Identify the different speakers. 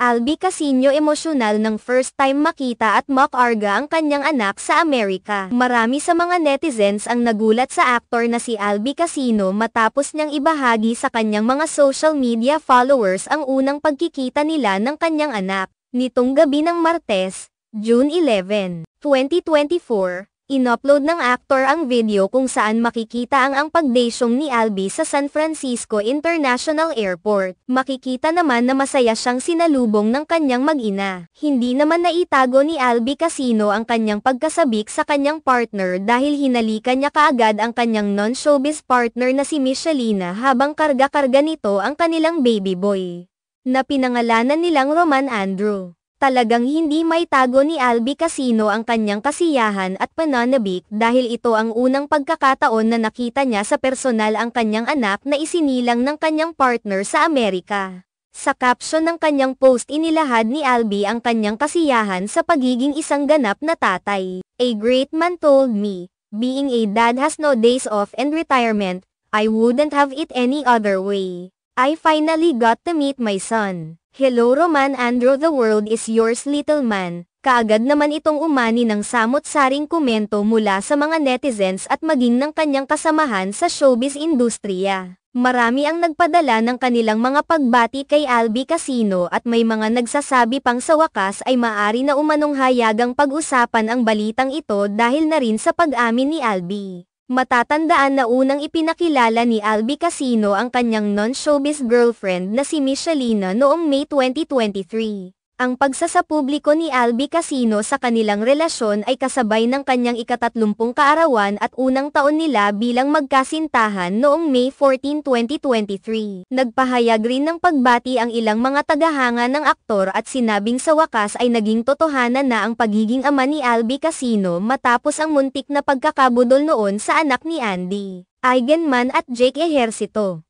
Speaker 1: Albi Casino emosyonal ng first time makita at makarga ang kanyang anak sa Amerika. Marami sa mga netizens ang nagulat sa aktor na si Albi Casino matapos niyang ibahagi sa kanyang mga social media followers ang unang pagkikita nila ng kanyang anak. Nitong gabi ng Martes, June 11, 2024, inupload ng aktor ang video kung saan makikita ang pagdasyong ni Albi sa San Francisco International Airport. Makikita naman na masaya siyang sinalubong ng kanyang mag-ina. Hindi naman naitago ni Albi Casino ang kanyang pagkasabik sa kanyang partner dahil hinalikan niya kaagad ang kanyang non-showbiz partner na si Michelina habang karga-karga nito ang kanilang baby boy, na pinangalanan nilang Roman Andrew. Talagang hindi maitago ni Albi Casino ang kanyang kasiyahan at pananabik dahil ito ang unang pagkakataon na nakita niya sa personal ang kanyang anak na isinilang ng kanyang partner sa Amerika. Sa caption ng kanyang post inilahad ni Albi ang kanyang kasiyahan sa pagiging isang ganap na tatay. A great man told me, being a dad has no days off and retirement, I wouldn't have it any other way. I finally got to meet my son. Hello Roman Andrew, the world is yours little man. Kaagad naman itong umani ng samot-saring komento mula sa mga netizens at maging ng kanyang kasamahan sa showbiz industriya. Marami ang nagpadala ng kanilang mga pagbati kay Albi Casino at may mga nagsasabi pang sa wakas ay maari na umanong hayagang pag-usapan ang balitang ito dahil na rin sa pag-amin ni Albi. Matatandaan na unang ipinakilala ni Albi Casino ang kanyang non-showbiz girlfriend na si Michelina noong May 2023. Ang pagsasapubliko ni Albi Casino sa kanilang relasyon ay kasabay ng kanyang ika-30 kaarawan at unang taon nila bilang magkasintahan noong May 14, 2023. Nagpahayag rin ng pagbati ang ilang mga tagahanga ng aktor at sinabing sa wakas ay naging totohanan na ang pagiging ama ni Albi Casino matapos ang muntik na pagkakabudol noon sa anak ni Andy Eigenman at Jake Ejercito.